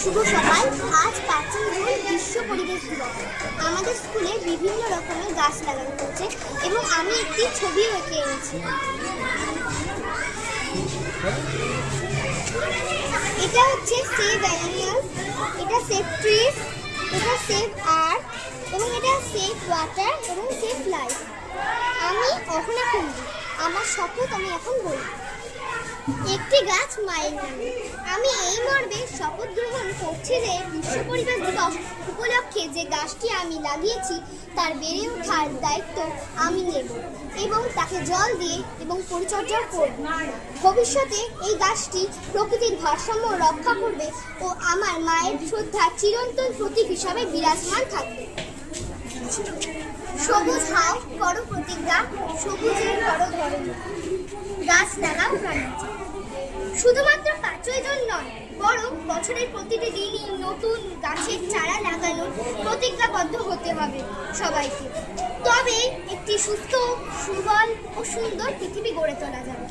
শুভ সকাল। আজ 5ই জুন বিশ্ব পরিবেশ দিবস। আমাদের স্কুলে বিভিন্ন রকমের গাছ লাগানো হচ্ছে এবং আমি একটি ছবি এঁকে এনেছি। এটা হচ্ছে সেভ অ্যানিমালস, এটা সেভ ট্রিজ, এটা সেভ আর্থ এবং এটা সেভ ওয়াটার এবং সেভ লাইফ। আমি অহনা কুন্ডু, আমার শপথ আমি এখন বলি। একটি গাছ মায়ের নামে। আমি এই মর্মে শপথ গ্রহণ করছি যে বিশ্ব পরিবেশ দিবস উপলক্ষে যে গাছটি আমি লাগিয়েছি তার বেড়ে ওঠার দায়িত্ব আমি নেব এবং তাকে জল দিয়ে এবং পরিচর্যা করব। ভবিষ্যতে এই গাছটি প্রকৃতির ভারসাম্য রক্ষা করবে ও আমার মায়ের শ্রদ্ধার চিরন্তন প্রতীক হিসাবে বিরাজমান থাকবে। সবুজ হাও করো প্রতিজ্ঞা, সবুজের করো ধরন, গাছ লাগাও প্রাণ বাঁচাও। শুধুমাত্র 5ই জুন নয়, বরং বছরের প্রতিটি দিনই নতুন গাছের চারা লাগানোর প্রতিজ্ঞাবদ্ধ হতে হবে সবাইকে। তবে একটি সুস্থ, সুবল ও সুন্দর পৃথিবী গড়ে তোলা যাবে।